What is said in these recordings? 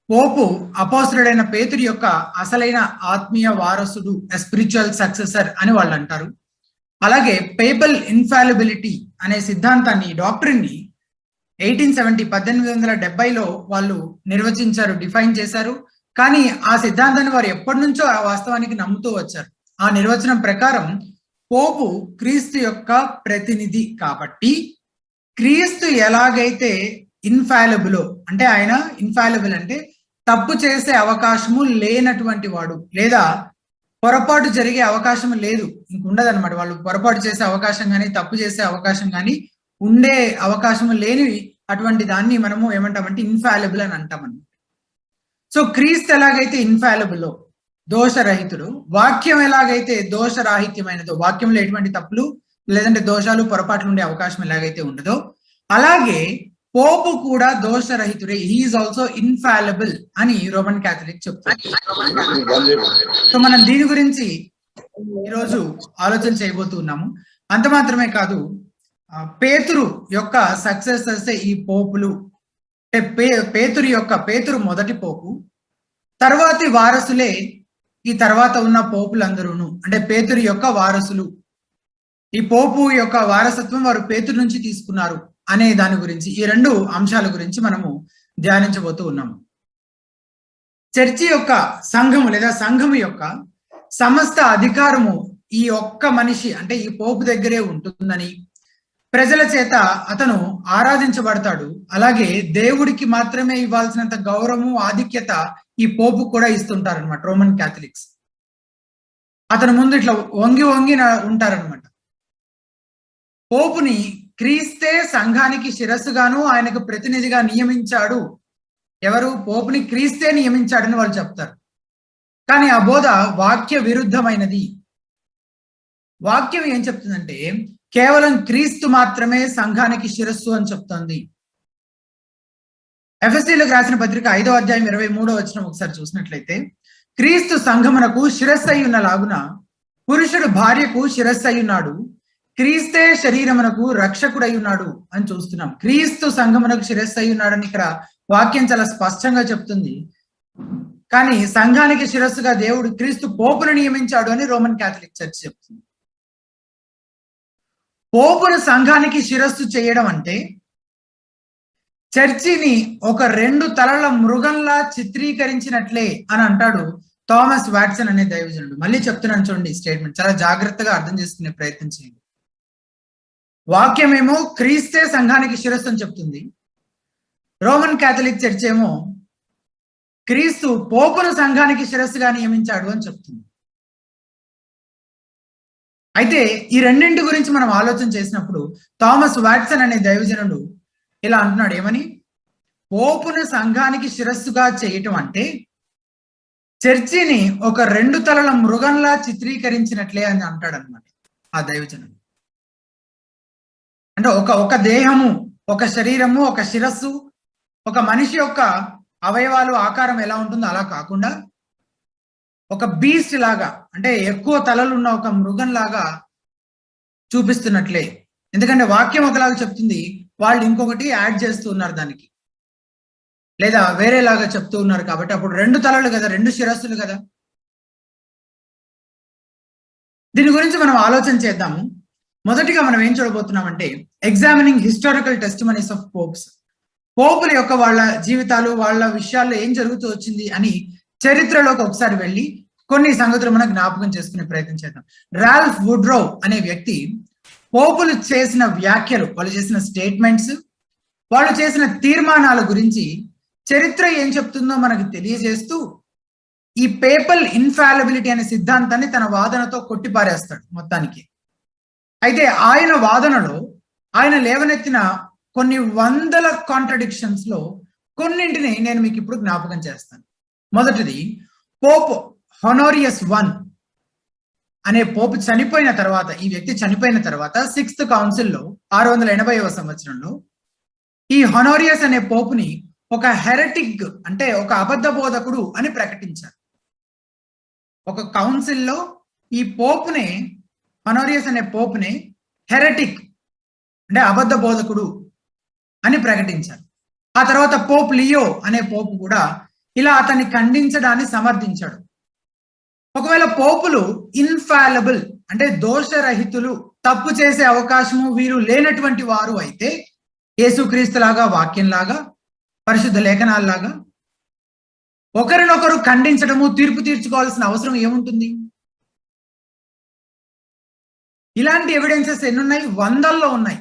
పోపు అపోస్తలుడైన పేతురు యొక్క అసలైన ఆత్మీయ వారసుడు, స్పిరిచువల్ సక్సెసర్ అని వాళ్ళు అంటారు. అలాగే పేపల్ ఇన్ఫాలిబిలిటీ అనే సిద్ధాంతాన్ని, డాక్ట్రిన్ని 1870 వాళ్ళు నిర్వచించారు, డిఫైన్ చేశారు. కానీ ఆ సిద్ధాంతాన్ని వారు ఎప్పటి నుంచో ఆ వాస్తవానికి నమ్ముతూ వచ్చారు. ఆ నిర్వచనం ప్రకారం పోపు క్రీస్తు యొక్క ప్రతినిధి కాబట్టి, క్రీస్తు ఎలాగైతే ఇన్ఫాలిబుల్ అంటే ఆయన ఇన్ఫాలిబుల్ అంటే తప్పు చేసే అవకాశము లేనటువంటి వాడు, లేదా పొరపాటు జరిగే అవకాశం లేదు, ఇంకుండదన్నమాట. వాళ్ళు పొరపాటు చేసే అవకాశం కానీ తప్పు చేసే అవకాశం కానీ ఉండే అవకాశం లేని అటువంటి దాన్ని మనము ఏమంటామంటే ఇన్ఫాలిబుల్ అని అంటామన్నమాట. సో క్రీస్తు ఎలాగైతే ఇన్ఫాలిబుల్, దోషరహితుడు, వాక్యం ఎలాగైతే దోషరాహిత్యమైనదో, వాక్యంలో ఎటువంటి తప్పులు లేదంటే దోషాలు పొరపాట్లు ఉండే అవకాశం ఎలాగైతే ఉండదో, అలాగే పోపు కూడా దోషరహితుడే, హీఈస్ ఆల్సో ఇన్ఫాలిబుల్ అని రోమన్ క్యాథలిక్ చెప్తారు. సో మనం దీని గురించి ఈరోజు ఆలోచన చేయబోతున్నాము. అంత మాత్రమే కాదు, పేతురు యొక్క సక్సెసర్స్ ఈ పోపులు. పేతురు మొదటి పోపు, తర్వాతి వారసులే ఈ తర్వాత ఉన్న పోపులందరూను, అంటే పేతురు యొక్క వారసులు. ఈ పోపు యొక్క వారసత్వం వారు పేతురు నుంచి తీసుకున్నారు అనే దాని గురించి, ఈ రెండు అంశాల గురించి మనము ధ్యానించబోతూ ఉన్నాము. చర్చి యొక్క సంఘము లేదా సంఘము యొక్క సమస్త అధికారము ఈ ఒక్క మనిషి అంటే ఈ పోపు దగ్గరే ఉంటుందని, ప్రజల చేత అతను ఆరాధించబడతాడు. అలాగే దేవుడికి మాత్రమే ఇవ్వాల్సినంత గౌరవము, ఆధిక్యత ఈ పోపు కూడా ఇస్తుంటారనమాట రోమన్ క్యాథలిక్స్. అతను ముందు ఇట్లా వంగి ఉంటారనమాట. పోపుని క్రీస్తే సంఘానికి శిరస్సుగాను ఆయనకు ప్రతినిధిగా నియమించాడు. ఎవరు? పోపుని క్రీస్తే నియమించాడని వాళ్ళు చెప్తారు. కానీ ఆ బోధ వాక్య విరుద్ధమైనది. వాక్యం ఏం చెప్తుందంటే కేవలం క్రీస్తు మాత్రమే సంఘానికి శిరస్సు అని చెప్తోంది. ఎఫెసీయులకు రాసిన పత్రిక 5వ అధ్యాయం 23వ వచనం ఒకసారి చూసినట్లయితే, క్రీస్తు సంఘమునకు శిరస్సు అయి ఉన్నలాగున పురుషుడు భార్యకు శిరస్సు అయి ఉన్నాడు, క్రీస్తే శరీరమునకు రక్షకుడై ఉన్నాడు అని చూస్తున్నాం. క్రీస్తు సంఘమునకు శిరస్సు అయి ఉన్నాడని ఇక్కడ వాక్యం చాలా స్పష్టంగా చెప్తుంది. కానీ సంఘానికి శిరస్సుగా దేవుడు క్రీస్తు పోపును నియమించాడు అని రోమన్ క్యాథలిక్ చర్చ్ చెప్తుంది. పోపును సంఘానికి శిరస్సు చేయడం అంటే చర్చిని ఒక 2 తలల మృగంలా చిత్రీకరించినట్లే అని అంటాడు థామస్ వాట్సన్ అనే దైవజనుడు. మళ్ళీ చెప్తున్నాను చూడండి, స్టేట్మెంట్ చాలా జాగ్రత్తగా అర్థం చేసుకునే ప్రయత్నం చేయండి. వాక్యమేమో క్రీస్తే సంఘానికి శిరస్సు అని చెప్తుంది. రోమన్ క్యాథలిక్ చర్చ్ ఏమో క్రీస్తు పోపును సంఘానికి శిరస్సుగా నియమించాడు అని చెప్తుంది. అయితే ఈ రెండింటి గురించి మనం ఆలోచన చేసినప్పుడు థామస్ వాట్సన్ అనే దైవజనుడు ఇలా అంటున్నాడు, ఏమని? పోపును సంఘానికి శిరస్సుగా చేయటం అంటే చర్చిని ఒక 2 తలల మృగంలా చిత్రీకరించినట్లే అని అంటాడు అనమాట ఆ దైవజనుడు. అంటే ఒక దేహము, ఒక శరీరము, ఒక శిరస్సు, ఒక మనిషి యొక్క అవయవాలు ఆకారం ఎలా ఉంటుందో అలా కాకుండా ఒక బీస్ట్ లాగా, అంటే ఎక్కువ తలలు ఉన్న ఒక మృగం లాగా చూపిస్తున్నట్లే. ఎందుకంటే వాక్యం ఒకలాగా చెప్తుంది, వాళ్ళు ఇంకొకటి యాడ్ చేస్తూ ఉన్నారు దానికి, లేదా వేరేలాగా చెప్తూ ఉన్నారు. కాబట్టి అప్పుడు 2 తలలు కదా, 2 శిరస్సులు కదా. దీని గురించి మనం ఆలోచన చేద్దాము. మొదటిగా మనం ఏం చూడబోతున్నామంటే examining historical testimonies of popes. పోపుల యొక్క వాళ్ళ జీవితాలు, వాళ్ళ విషయాల్లో ఏం జరుగుతూ వచ్చింది అని చరిత్రలోకి ఒకసారి వెళ్ళి కొన్ని సంగతులు మనం జ్ఞాపకం చేసుకునే ప్రయత్నం చేద్దాం. రాల్ఫ్ వుడ్రో అనే వ్యక్తి పోపులు చేసిన వ్యాఖ్యలు, వాళ్ళు చేసిన స్టేట్మెంట్స్, వాళ్ళు చేసిన తీర్మానాల గురించి చరిత్ర ఏం చెప్తుందో మనకు తెలియజేస్తూ ఈ పేపల్ ఇన్ఫాలిబిలిటీ అనే సిద్ధాంతాన్ని తన వాదనతో కొట్టిపారేస్తాడు మొత్తానికి. అయితే ఆయన వాదనలో ఆయన లేవనెత్తిన కొన్ని వందల కాంట్రడిక్షన్స్ లో కొన్నింటిని నేను మీకు ఇప్పుడు జ్ఞాపకం చేస్తాను. మొదటిది, పోప్ హొనోరియస్ I అనే పోపు చనిపోయిన తర్వాత, ఈ వ్యక్తి చనిపోయిన తర్వాత 6th కౌన్సిల్లో 680వ సంవత్సరంలో ఈ హొనోరియస్ అనే పోపుని ఒక హెరటిక్ అంటే ఒక అబద్ధ బోధకుడు అని ప్రకటించారు. ఒక కౌన్సిల్లో ఈ పోపునే, హొనోరియస్ అనే పోపునే హెరటిక్ అంటే అబద్ధ బోధకుడు అని ప్రకటించారు. ఆ తర్వాత పోప్ లియో అనే పోపు కూడా ఇలా అతన్ని ఖండించడాన్ని సమర్థించాడు. ఒకవేళ పోపులు ఇన్ఫాలబుల్ అంటే దోషరహితులు, తప్పు చేసే అవకాశము వీరు లేనటువంటి వారు అయితే యేసుక్రీస్తులాగా, వాక్యంలాగా, పరిశుద్ధ లేఖనాల్లాగా ఒకరినొకరు ఖండించడము, తీర్పు తీర్చుకోవాల్సిన అవసరం ఏముంటుంది? ఇలాంటి ఎవిడెన్సెస్ ఎన్నున్నాయి? వందల్లో ఉన్నాయి.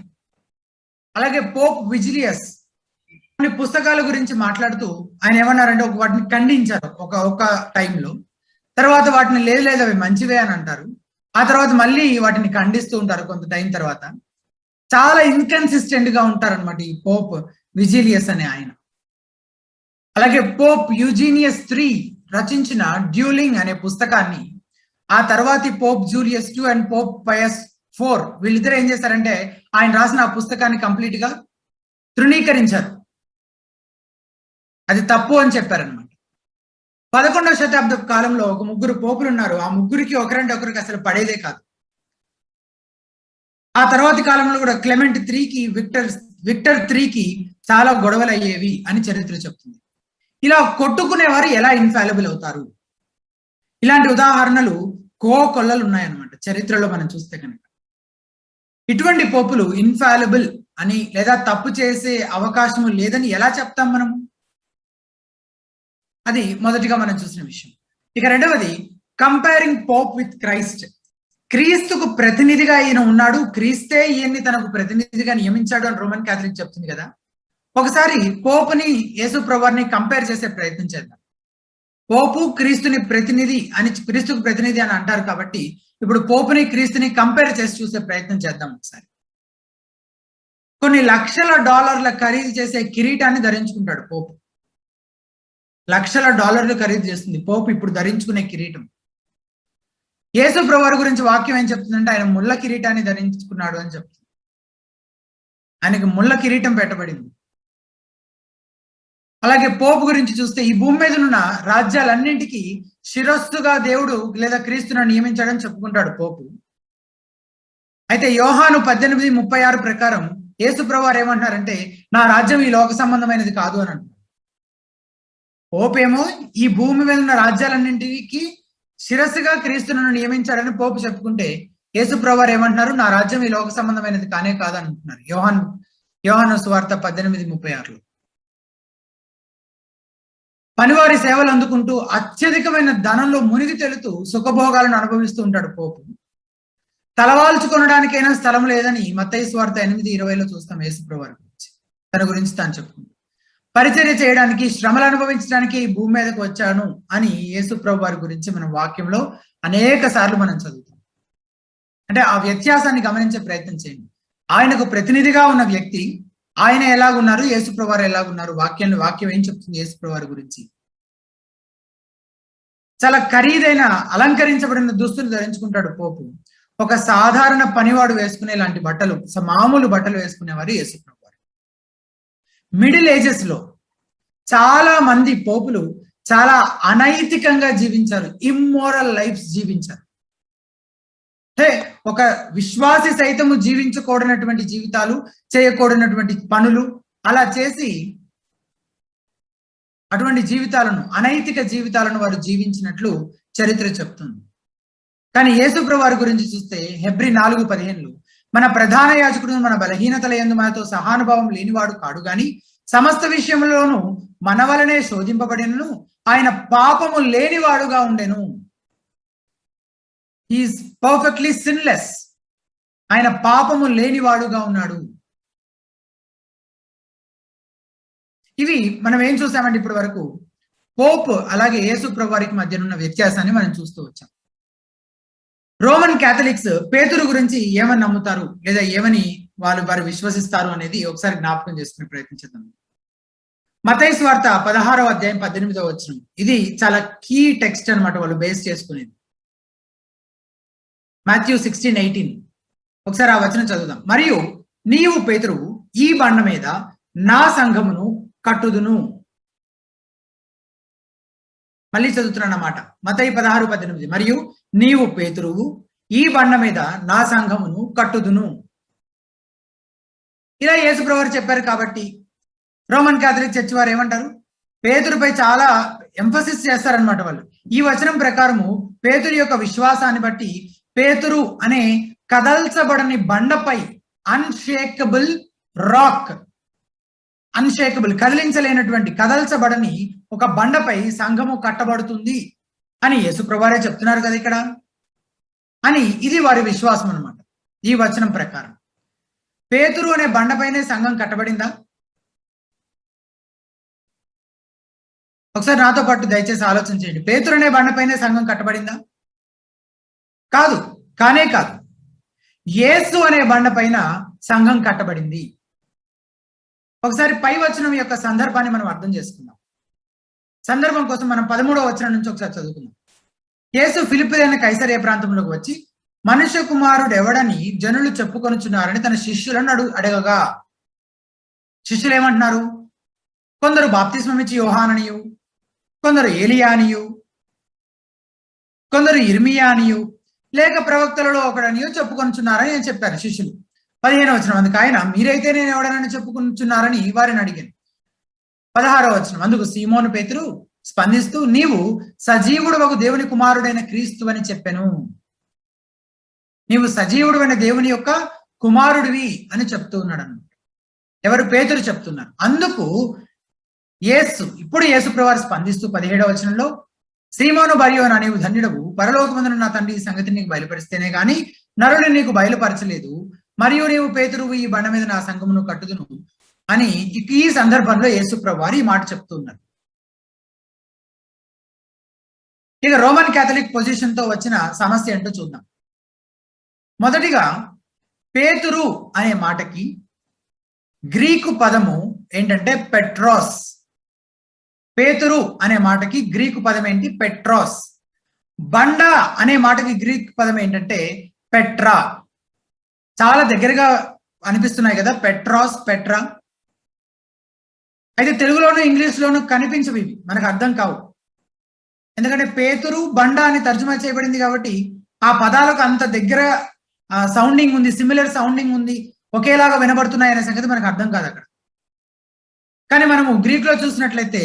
అలాగే పోప్ విజిలియస్ కొన్ని పుస్తకాల గురించి మాట్లాడుతూ ఆయన ఏమన్నారంటే వాటిని ఖండించారు ఒక టైంలో. తర్వాత వాటిని లేదు అవి మంచివే అని అంటారు. ఆ తర్వాత మళ్ళీ వాటిని ఖండిస్తూ ఉంటారు కొంత టైం తర్వాత. చాలా ఇన్కన్సిస్టెంట్ గా ఉంటారనమాట ఈ పోప్ విజిలియస్ అనే ఆయన. అలాగే పోప్ యూజీనియస్ III రచించిన డ్యూలింగ్ అనే పుస్తకాన్ని ఆ తర్వాతి Pope Julius II and Pope pious IV వీళ్ళిద్దరు ఏం చేశారంటే ఆయన రాసిన ఆ పుస్తకాన్ని కంప్లీట్ గా తృణీకరించారు. అది తప్పు అని చెప్పారనమాట. 11వ శతాబ్దపు కాలంలో ఒక ముగ్గురు పోపులు ఉన్నారు. ఆ ముగ్గురికి ఒకరంటే ఒకరికి అసలు పడేదే కాదు. ఆ తర్వాతి కాలంలో కూడా క్లెమెంట్ IIIకి, విక్టర్ IIIకి చాలా గొడవలు అయ్యేవి అని చరిత్ర చెప్తుంది. ఇలా కొట్టుకునేవారు ఎలా ఇన్ఫాలిబుల్ అవుతారు? ఇలాంటి ఉదాహరణలు కోకొల్లలు ఉన్నాయన్నమాట చరిత్రలో మనం చూస్తే కనుక. ఇటువంటి పోపులు ఇన్ఫాలిబుల్ అని లేదా తప్పు చేసే అవకాశం లేదని ఎలా చెప్తాం మనం? అది మొదటిగా మనం చూసిన విషయం. ఇక రెండవది కంపేరింగ్ పోప్ విత్ క్రైస్ట్. క్రీస్తుకు ప్రతినిధిగా ఈయన ఉన్నాడు, క్రీస్తే ఈయన్ని తనకు ప్రతినిధిగా నియమించాడు అని రోమన్ క్యాథలిక్ చెప్తుంది కదా. ఒకసారి పోపుని యేసు ప్రభువుని కంపేర్ చేసే ప్రయత్నం చేద్దాం. పోపు క్రీస్తుని ప్రతినిధి అని, క్రీస్తుకు ప్రతినిధి అని అంటారు కాబట్టి ఇప్పుడు పోపుని క్రీస్తుని కంపేర్ చేసి చూసే ప్రయత్నం చేద్దాం ఒకసారి. కొన్ని లక్షల డాలర్ల ఖరీదు చేసే కిరీటాన్ని ధరించుకుంటాడు పోపు. లక్షల డాలర్లు ఖరీదు చేస్తుంది పోపు ఇప్పుడు ధరించుకునే కిరీటం. యేసు ప్రభువు గురించి వాక్యం ఏం చెప్తుందంటే ఆయన ముళ్ళ కిరీటాన్ని ధరించుకున్నాడు అని చెప్తుంది. ఆయనకి ముళ్ళ కిరీటం పెట్టబడింది. అలాగే పోపు గురించి చూస్తే ఈ భూమి మీద ఉన్న రాజ్యాలన్నింటికీ శిరస్సుగా దేవుడు లేదా క్రీస్తును నియమించాడని చెప్పుకుంటాడు పోపు. అయితే యోహాను 18:36 ప్రకారం యేసు ప్రభువు ఏమంటున్నారంటే నా రాజ్యం ఈ లోక సంబంధమైనది కాదు అని అంటున్నారు. పోపు ఏమో ఈ భూమి మీద ఉన్న రాజ్యాలన్నింటికి శిరస్సుగా క్రీస్తును నియమించాడని పోపు చెప్పుకుంటే యేసు ప్రభువు ఏమంటున్నారు? నా రాజ్యం ఈ లోక సంబంధమైనది కానే కాదని అంటున్నారు. యోహాను సువార్త 18:36. పనివారి సేవలు అందుకుంటూ అత్యధికమైన ధనంలో మునిగి తేలుతూ సుఖభోగాలను అనుభవిస్తూ ఉంటాడు పోపు. తలవాల్చుకొనడానికైనా స్థలం లేదని మత్తయి సువార్త 8:20 చూస్తాం యేసు ప్రభువు గురించి. తన గురించి తాను చెప్పుకుంటాడు. పరిచర్య చేయడానికి, శ్రమలు అనుభవించడానికి ఈ భూమి మీదకి వచ్చాను అని యేసు ప్రభువు వారి గురించి మనం వాక్యంలో అనేక సార్లు మనం చదువుతాం. అంటే ఆ వ్యత్యాసాన్ని గమనించే ప్రయత్నం చేయండి. ఆయనకు ప్రతినిధిగా ఉన్న వ్యక్తి ఆయన ఎలాగున్నారు, యేసు ప్రభువు వారు ఎలాగున్నారు? వాక్యం ఏం చెప్తుంది యేసు ప్రభువు వారి గురించి? చాలా ఖరీదైన అలంకరించబడిన దుస్తులు ధరించుకుంటాడు పోపు. ఒక సాధారణ పనివాడు వేసుకునే లాంటి బట్టలు, మామూలు బట్టలు వేసుకునేవారు యేసు ప్రభువు. మిడిల్ ఏజెస్ లో చాలా మంది పోపులు చాలా అనైతికంగా జీవించారు, ఇమ్మోరల్ లైఫ్స్ జీవించారు. అంటే ఒక విశ్వాసి సైతము జీవించకూడనటువంటి జీవితాలు, చేయకూడనటువంటి పనులు అలా చేసి అటువంటి జీవితాలను, అనైతిక జీవితాలను వారు జీవించినట్లు చరిత్ర చెప్తుంది. కానీ యేసు ప్రభువు వారి గురించి చూస్తే హెబ్రీ 4:15 మన ప్రధాన యాజకుడు మన బలహీనతల యందు మనతో సహానుభావం లేనివాడు కాడు గాని సమస్త విషయంలోనూ మన వలనే శోధింపబడినను ఆయన పాపము లేనివాడుగా ఉండెను. Is perfectly sinless. ఆయన పాపము లేనివాడుగా ఉన్నాడు. ఇవి మనం ఏం చూసామంటే ఇప్పటి వరకు పోప్ అలాగే యేసు ప్రభువు వారికి మధ్య ఉన్న వ్యత్యాసాన్ని మనం చూస్తూ వచ్చాం. రోమన్ క్యాథలిక్స్ పేతురు గురించి ఏమని నమ్ముతారు లేదా ఏమని వారు విశ్వసిస్తారు అనేది ఒకసారి జ్ఞాపకం చేసుకునే ప్రయత్నించేద్దాం. మత్తయి సువార్త 16వ అధ్యాయం 18వ వచనం. ఇది చాలా కీ టెక్స్ట్ అన్నమాట వాళ్ళు బేస్ చేసుకునేది. మాథ్యూ 16:18 ఒకసారి ఆ వచనం చదువుదాం. మరియు నీవు పేతురువు, ఈ బండ మీద నా సంఘమును కట్టుదును. మళ్ళీ చదువుతున్నాను అన్నమాట. మత్తయి 16:18 మరియు నీవు పేతురువు, ఈ బండ మీద నా సంఘమును కట్టుదును. ఇలా యేసు ప్రభువు చెప్పారు కాబట్టి రోమన్ క్యాథలిక్ చర్చ్ వారు ఏమంటారు? పేతురుపై చాలా ఎంఫసిస్ చేస్తారనమాట వాళ్ళు. ఈ వచనం ప్రకారము పేతురు యొక్క విశ్వాసాన్ని బట్టి పేతురు అనే కదల్చబడని బండపై అన్షేకబుల్ రాక్, అన్షేకబుల్ కదిలించలేనటువంటి కదల్చబడని ఒక బండపై సంఘము కట్టబడుతుంది అని యేసుప్రభువారే చెప్తున్నారు కదా ఇక్కడ అని. ఇది వారి విశ్వాసం అన్నమాట. ఈ వచనం ప్రకారం పేతురు అనే బండపైనే సంఘం కట్టబడిందా? ఒకసారి నాతో పాటు దయచేసి ఆలోచన చేయండి. పేతురు అనే బండపైనే సంఘం కట్టబడిందా? కాదు, కానే కాదు. యేసు అనే బండపైన సంఘం కట్టబడింది. ఒకసారి పై వచనం యొక్క సందర్భాన్ని మనం అర్థం చేసుకుందాం. సందర్భం కోసం మనం 13వ వచనం నుంచి ఒకసారి చదువుకుందాం. యేసు ఫిలిప్పీ కైసరియా ప్రాంతంలోకి వచ్చి మనుష్య కుమారుడు ఎవడని జనులు చెప్పుకొనుచున్నారని తన శిష్యులను అడగగా, శిష్యులు ఏమంటున్నారు? కొందరు బాప్తిస్మం ఇచ్చి యోహాననియు, కొందరు ఏలియానియు, కొందరు ఇర్మియా అనియు, లేక ప్రవక్తలలో ఒకడనియో చెప్పుకొనుచున్నారని నేను చెప్పారు శిష్యులు. 15వ వచనం, అందుకు ఆయన మీరైతే నేను ఎవడనని చెప్పుకొనుచున్నారని వారిని అడిగాను. 16వ వచనం, అందుకు సీమోను పేతురు స్పందిస్తూ నీవు సజీవుడు ఒక దేవుని కుమారుడైన క్రీస్తు అని చెప్పాను. నీవు సజీవుడు అయిన దేవుని యొక్క కుమారుడివి అని చెప్తూ ఉన్నాడు అన్నమాట. ఎవరు? పేతురు చెప్తున్నారు. అందుకు ఇప్పుడు యేసుప్రభువారు స్పందిస్తూ 17వ వచనంలో సీమోను బర్యోనా నీవు ధన్యుడవు, పరలోకమందున నా తండ్రి ఈ సంగతిని నీకు బయలుపరిస్తేనే గాని నరుని నీకు బయలుపరచలేదు, మరియు నీవు పేతురువు ఈ బండ మీద నా సంఘమును కట్టుదును అని ఈ సందర్భంలో యేసుప్రభువారు ఈ మాట చెప్తూ ఉన్నారు. ఇక రోమన్ క్యాథలిక్ పొజిషన్ తో వచ్చిన సమస్య ఏంటో చూద్దాం. మొదటిగా పేతురు అనే మాటకి గ్రీకు పదము ఏంటంటే పెట్రోస్. పేతురు అనే మాటకి గ్రీకు పదం ఏంటి? పెట్రోస్. బండ అనే మాటకి గ్రీక్ పదం ఏంటంటే పెట్రా. చాలా దగ్గరగా అనిపిస్తున్నాయి కదా, పెట్రాస్, పెట్రా. అయితే తెలుగులోను ఇంగ్లీష్లోను కనిపించవు, ఇవి మనకు అర్థం కావు. ఎందుకంటే పేతురు బండ అని తర్జుమా చేయబడింది కాబట్టి ఆ పదాలకు అంత దగ్గర సౌండింగ్ ఉంది, సిమిలర్ సౌండింగ్ ఉంది, ఒకేలాగా వినబడుతున్నాయి అనే సంగతి మనకు అర్థం కాదు అక్కడ. కానీ మనము గ్రీక్ లో చూసినట్లయితే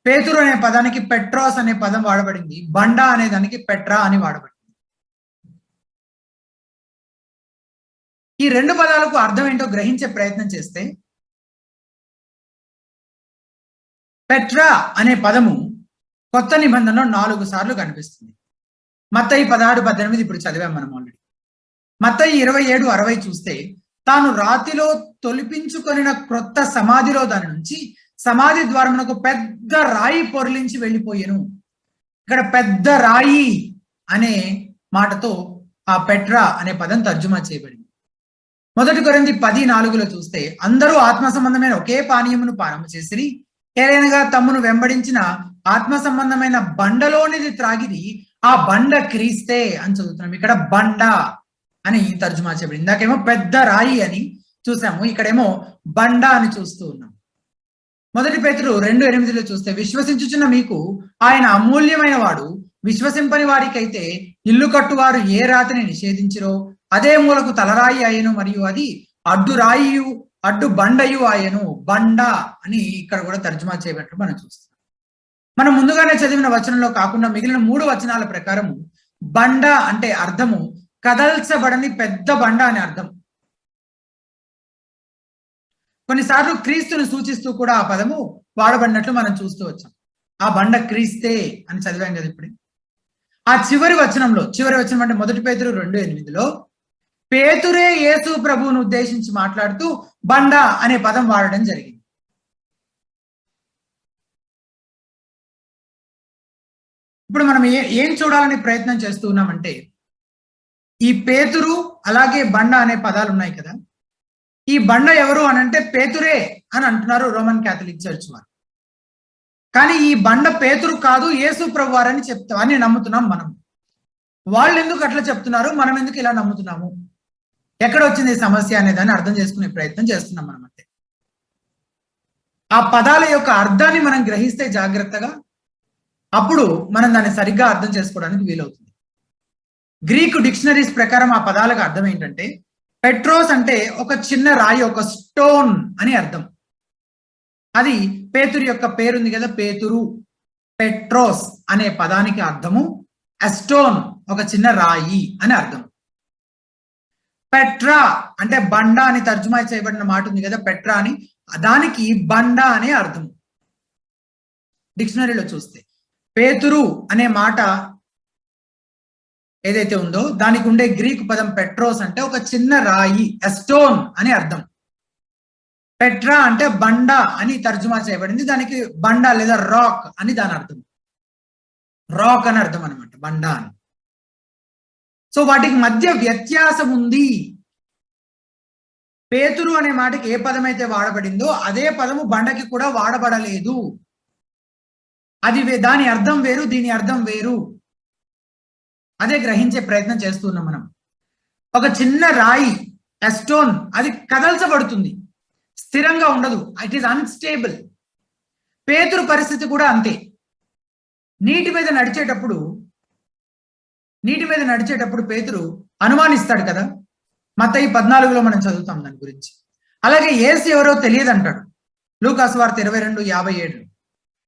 పేతురు అనే పదానికి పెట్రాస్ అనే పదం వాడబడింది, బండ అనే దానికి పెట్రా అని వాడబడింది. ఈ రెండు పదాలకు అర్థం ఏంటో గ్రహించే ప్రయత్నం చేస్తే పెట్రా అనే పదము కొత్త నిబంధనలో 4 సార్లు కనిపిస్తుంది. మత్తయి 16:18 ఇప్పుడు చదివాం మనం ఆల్రెడీ. మత్తయి 27:60 చూస్తే తాను రాతిలో తొలిపించుకొనిన క్రొత్త సమాధిలో దాని నుంచి సమాధి ద్వారమునకు పెద్ద రాయి పొర్లించి వెళ్ళిపోయాను. ఇక్కడ పెద్ద రాయి అనే మాటతో ఆ పెట్రా అనే పదం తర్జుమా చేయబడింది. 1 కొరింథీ 10:4 చూస్తే అందరూ ఆత్మ సంబంధమైన ఒకే పానీయమును పానము చేసిరి, ఏలైనగా తమ్మును వెంబడించిన ఆత్మ సంబంధమైన బండలోనిది త్రాగిరి, ఆ బండ క్రీస్తే అని చదువుతున్నాం. ఇక్కడ బండ అని తర్జుమా చేయబడింది. ఇందాకేమో పెద్ద రాయి అని చూసాము, ఇక్కడేమో బండ అని చూస్తూ ఉన్నాం. 1 పేతురు 2:8 చూస్తే విశ్వసించుచున్న మీకు ఆయన అమూల్యమైన వాడు, విశ్వసింపని వారికైతే ఇల్లు కట్టువారు ఏ రాతిని నిషేధించిరో అదే మూలకు తలరాయి ఆయను, మరియు అది అడ్డు రాయియు అడ్డు బండయు ఆయను. బండ అని ఇక్కడ కూడా తర్జుమా చేయబట్టు మనం చూస్తాం. మనం ముందుగానే చదివిన వచనంలో కాకుండా మిగిలిన 3 వచనాల ప్రకారం బండ అంటే అర్థము కదల్చబడని పెద్ద బండ అనే అర్థం. కొన్నిసార్లు క్రీస్తుని సూచిస్తూ కూడా ఆ పదము వాడబడినట్లు మనం చూస్తూ వచ్చాం. ఆ బండ క్రీస్తే అని చదివాం కదా ఇప్పుడు. ఆ చివరి వచనం అంటే 1 పేతురు 2:8 పేతురే యేసు ప్రభువును ఉద్దేశించి మాట్లాడుతూ బండ అనే పదం వాడడం జరిగింది. ఇప్పుడు మనం ఏం చూడాలని ప్రయత్నం చేస్తూ ఉన్నామంటే ఈ పేతురు అలాగే బండ అనే పదాలు ఉన్నాయి కదా, ఈ బండ ఎవరు అని అంటే పేతురే అని అంటున్నారు రోమన్ క్యాథలిక్ చర్చ్ వారు. కానీ ఈ బండ పేతురు కాదు, యేసు ప్రభువారు అని అని నమ్ముతున్నాం మనం. వాళ్ళు ఎందుకు అట్లా చెప్తున్నారు, మనం ఎందుకు ఇలా నమ్ముతున్నాము, ఎక్కడ వచ్చింది సమస్య అనే దాన్ని అర్థం చేసుకునే ప్రయత్నం చేస్తున్నాం మనం. అంతే. ఆ పదాల యొక్క అర్థాన్ని మనం గ్రహిస్తే జాగ్రత్తగా, అప్పుడు మనం దాన్ని సరిగ్గా అర్థం చేసుకోవడానికి వీలవుతుంది. గ్రీకు డిక్షనరీస్ ప్రకారం ఆ పదాలకు అర్థం ఏంటంటే పెట్రోస్ అంటే ఒక చిన్న రాయి, ఒక స్టోన్ అని అర్థం. అది పేతురు యొక్క పేరుంది కదా, పేతురు, పెట్రోస్ అనే పదానికి అర్థము అస్టోన్, ఒక చిన్న రాయి అని అర్థం. పెట్రా అంటే బండ అని తర్జుమా చేయబడిన మాట ఉంది కదా, పెట్రా అని, దానికి బండ అనే అర్థం డిక్షనరీలో చూస్తే. పేతురు అనే మాట ఏదైతే ఉందో దానికి ఉండే గ్రీకు పదం పెట్రోస్ అంటే ఒక చిన్న రాయి, స్టోన్ అని అర్థం. పెట్రా అంటే బండ అని తర్జుమా చేయబడింది, దానికి బండ లేదా రాక్ అని దాని అర్థం. రాక్ అని అర్థం అనమాట, బండ అని. సో వాటికి మధ్య వ్యత్యాసం ఉంది. పేతురు అనే మాటకి ఏ పదం అయితే వాడబడిందో అదే పదము బండకి కూడా వాడబడలేదు. అది దాని అర్థం వేరు, దీని అర్థం వేరు. అదే గ్రహించే ప్రయత్నం చేస్తున్నాం మనం. ఒక చిన్న రాయి, స్టోన్, అది కదల్చబడుతుంది, స్థిరంగా ఉండదు, ఇట్ ఈస్ అన్స్టేబుల్. పేతురు పరిస్థితి కూడా అంతే. నీటి మీద నడిచేటప్పుడు పేతురు అనుమానిస్తాడు కదా, మత్తయి 14లో మనం చదువుతాం దాని గురించి. అలాగే యేసు ఎవరో తెలియదు అంటాడు, లూకాసు వార్త 22:57.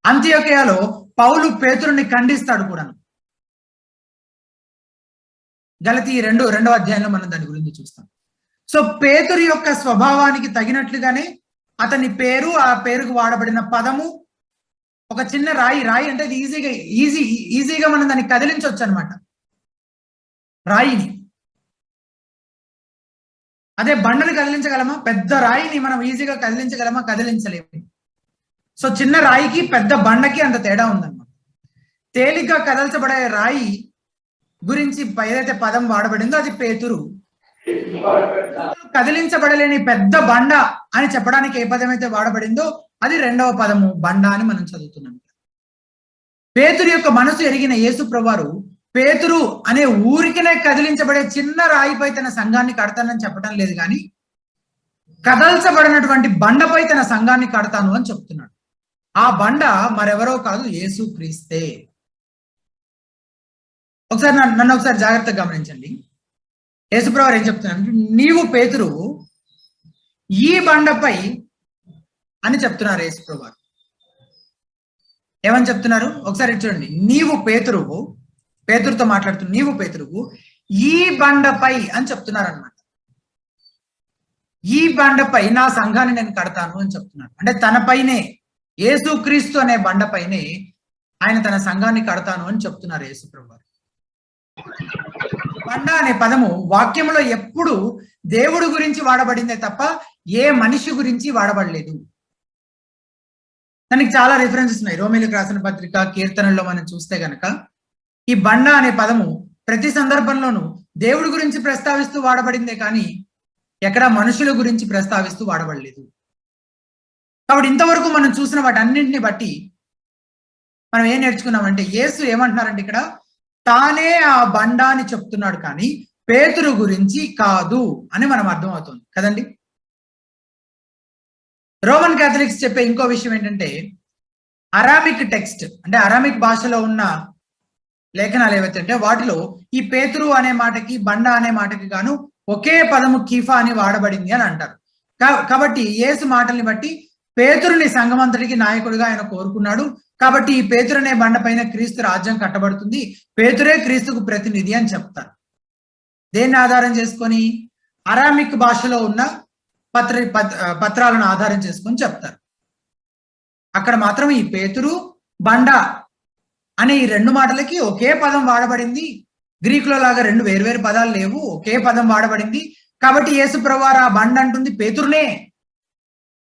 అంతియోకియాలో పౌలు పేతురుని ఖండిస్తాడు కూడా. గలతీ 2వ అధ్యాయంలో మనం దాని గురించి చూస్తాం. సో పేతురు యొక్క స్వభావానికి తగినట్లుగానే అతని పేరు, ఆ పేరుకు వాడబడిన పదము ఒక చిన్న రాయి. రాయి అంటే ఈజీగా మనం దాన్ని కదిలించవచ్చు అనమాట, రాయిని. అదే బండను కదిలించగలమా? పెద్ద రాయిని మనం ఈజీగా కదిలించగలమా? కదిలించలేము. సో చిన్న రాయికి పెద్ద బండకి అంత తేడా ఉందన్నమాట. తేలిగ్గా కదల్చబడే రాయి గురించి ఏదైతే పదం వాడబడిందో అది పేతురు. కదిలించబడలేని పెద్ద బండ అని చెప్పడానికి ఏ పదం అయితే వాడబడిందో అది 2వ పదము, బండ అని మనం చదువుతున్నాం. పేతురు యొక్క మనసు ఎరిగిన యేసు ప్రభువారు పేతురు అనే ఊరికినే కదిలించబడే చిన్న రాయిపై తన సంఘాన్ని కడతానని చెప్పడం లేదు, కానీ కదల్చబడినటువంటి బండపై తన సంఘాన్ని కడతాను అని చెప్తున్నాడు. ఆ బండ మరెవరో కాదు, యేసు క్రీస్తే. ఒకసారి నన్ను ఒకసారి జాగ్రత్తగా గమనించండి. యేసుప్రభువారు ఏం చెప్తున్నారు? నీవు పేతురు, ఈ బండపై అని చెప్తున్నారు యేసుప్రభువారు. ఏమని చెప్తున్నారు ఒకసారి చూడండి. నీవు పేతురువు, పేతురుతో మాట్లాడుతున్న నీవు పేతురువు, ఈ బండపై అని చెప్తున్నారు అనమాట. ఈ బండపై నా సంఘాన్ని నేను కడతాను అని చెప్తున్నాను. అంటే తనపైనే, యేసుక్రీస్తు అనే బండపైనే ఆయన తన సంఘాన్ని కడతాను అని చెప్తున్నారు యేసుప్రభువారు. బండ అనే పదము వాక్యంలో ఎప్పుడు దేవుడు గురించి వాడబడిందే తప్ప ఏ మనిషి గురించి వాడబడలేదు. దానికి చాలా రిఫరెన్సెస్ ఉన్నాయి. రోమీయులకు రాసిన పత్రిక, కీర్తనల్లో మనం చూస్తే గనక ఈ బండ అనే పదము ప్రతి సందర్భంలోనూ దేవుడి గురించి ప్రస్తావిస్తూ వాడబడిందే కానీ ఎక్కడ మనుషుల గురించి ప్రస్తావిస్తూ వాడబడలేదు. కాబట్టి ఇంతవరకు మనం చూసిన వాటన్నింటిని బట్టి మనం ఏం నేర్చుకున్నామంటే యేసు ఏమంటున్నారంటే ఇక్కడ తానే ఆ బండ అని చెప్తున్నాడు, కానీ పేతురు గురించి కాదు అని మనం అర్థమవుతుంది కదండి. రోమన్ క్యాథలిక్స్ చెప్పే ఇంకో విషయం ఏంటంటే అరామిక్ టెక్స్ట్, అంటే అరామిక్ భాషలో ఉన్న లేఖనాలు ఏవైతే అంటే వాటిలో ఈ పేతురు అనే మాటకి బండ అనే మాటకి గాను ఒకే పదము కీఫా అని వాడబడింది అని అంటారు. కాబట్టి యేసు మాటల్ని బట్టి పేతురుని సంఘమంతటికి నాయకుడిగా ఆయన కోరుకున్నాడు. కాబట్టి ఈ పేతురు అనే బండ పైన క్రీస్తు రాజ్యం కట్టబడుతుంది, పేతురే క్రీస్తుకు ప్రతినిధి అని చెప్తారు. దేన్ని ఆధారం చేసుకొని? అరామిక్ భాషలో ఉన్న పత్రాలను ఆధారం చేసుకొని చెప్తారు. అక్కడ మాత్రం ఈ పేతురు, బండ అనే ఈ 2 మాటలకి ఒకే పదం వాడబడింది. గ్రీకులో లాగా 2 వేర్వేరు పదాలు లేవు, ఒకే పదం వాడబడింది. కాబట్టి యేసు ప్రభువారు ఆ బండ అంటుంది పేతురునే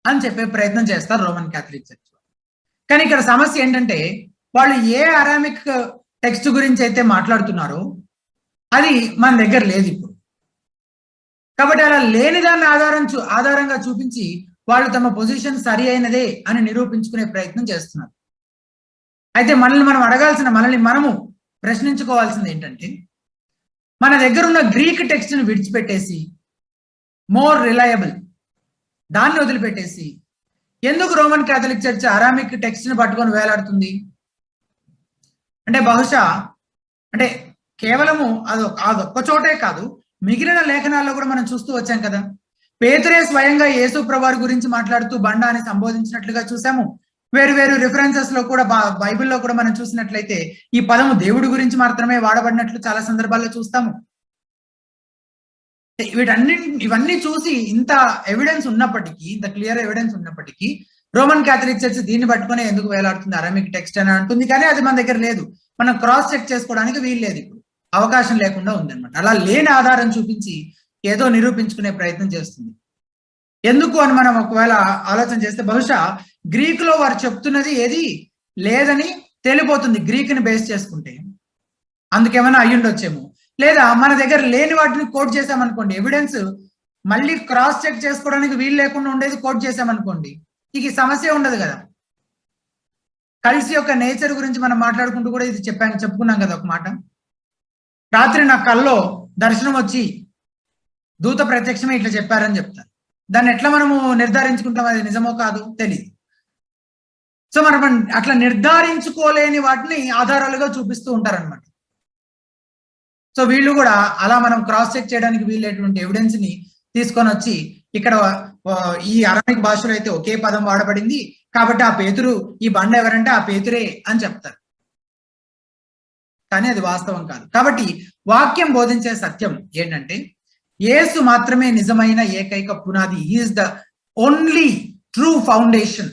అని చెప్పే ప్రయత్నం చేస్తారు రోమన్ క్యాథలిక్ చర్చ్. కానీ ఇక్కడ సమస్య ఏంటంటే వాళ్ళు ఏ అరామిక్ టెక్స్ట్ గురించి అయితే మాట్లాడుతున్నారో అది మన దగ్గర లేదు ఇప్పుడు. కాబట్టి అలా లేని దాన్ని ఆధారంగా చూపించి వాళ్ళు తమ పొజిషన్ సరి అయినదే అని నిరూపించుకునే ప్రయత్నం చేస్తున్నారు. అయితే మనల్ని మనము ప్రశ్నించుకోవాల్సింది ఏంటంటే మన దగ్గర ఉన్న గ్రీక్ టెక్స్ట్ ని విడిచిపెట్టేసి మోర్ రిలయబుల్ దాన్ని వదిలిపెట్టేసి ఎందుకు Roman Catholic church Aramaic text ని పట్టుకొని వేలాడుతుంది? అంటే బహుశా అంటే కేవలము అదొక్క చోటే కాదు, మిగిలిన లేఖనాల్లో కూడా మనం చూస్తూ వచ్చాం కదా. పేతురే స్వయంగా యేసు ప్రభువారి గురించి మాట్లాడుతూ బండ అని సంబోధించినట్లుగా చూసాము. వేరు వేరు రిఫరెన్సెస్ లో కూడా బైబిల్లో కూడా మనం చూసినట్లయితే ఈ పదము దేవుడి గురించి మాత్రమే వాడబడినట్లు చాలా సందర్భాల్లో చూస్తాము. ఇవన్నీ చూసి ఇంత ఎవిడెన్స్ ఉన్నప్పటికీ, ఇంత క్లియర్ ఎవిడెన్స్ ఉన్నప్పటికీ రోమన్ క్యాథలిక్ చర్చ్ దీన్ని పట్టుకునే ఎందుకు వేలాడుతుంది, అరామిక్ టెక్స్ట్ అని అంటుంది. కానీ అది మన దగ్గర లేదు, మనం క్రాస్ చెక్ చేసుకోవడానికి వీలు లేదు, ఇప్పుడు అవకాశం లేకుండా ఉందన్నమాట. అలా లేని ఆధారం చూపించి ఏదో నిరూపించుకునే ప్రయత్నం చేస్తుంది. ఎందుకు అని మనం ఒకవేళ ఆలోచన చేస్తే బహుశా గ్రీక్ లో వారు చెప్తున్నది ఏది లేదని తేలిపోతుంది గ్రీక్ ని బేస్ చేసుకుంటే. అందుకేమైనా అయ్యుండొచ్చేమో. లేదా మన దగ్గర లేని వాటిని కోట్ చేసామనుకోండి, ఎవిడెన్స్ మళ్ళీ క్రాస్ చెక్ చేసుకోవడానికి వీలు లేకుండా ఉండేది కోట్ చేసామనుకోండి, ఇక సమస్య ఉండదు కదా. కల్స్ యొక్క నేచర్ గురించి మనం మాట్లాడుకుంటూ కూడా ఇది చెప్పుకున్నాం కదా ఒక మాట. రాత్రి నా కల్లో దర్శనం వచ్చి దూత ప్రత్యక్షమే ఇట్లా చెప్పారని చెప్తారు. దాన్ని ఎట్లా మనము నిర్ధారించుకుంటాం అది నిజమో కాదు తెలియదు. సో మనం అట్లా నిర్ధారించుకోలేని వాటిని ఆధారాలుగా చూపిస్తూ ఉంటారనమాట. సో వీళ్ళు కూడా అలా మనం క్రాస్ చెక్ చేయడానికి వీళ్ళేటువంటి ఎవిడెన్స్ ని తీసుకొని వచ్చి ఇక్కడ ఈ అరామిక్ భాషలో అయితే ఒకే పదం వాడబడింది కాబట్టి ఆ పేతురు, ఈ బండ ఎవరంటే ఆ పేతురే అని చెప్తారు. కానీ అది వాస్తవం కాదు. కాబట్టి వాక్యం బోధించే సత్యం ఏంటంటే యేసు మాత్రమే నిజమైన ఏకైక పునాది. Is the only true foundation.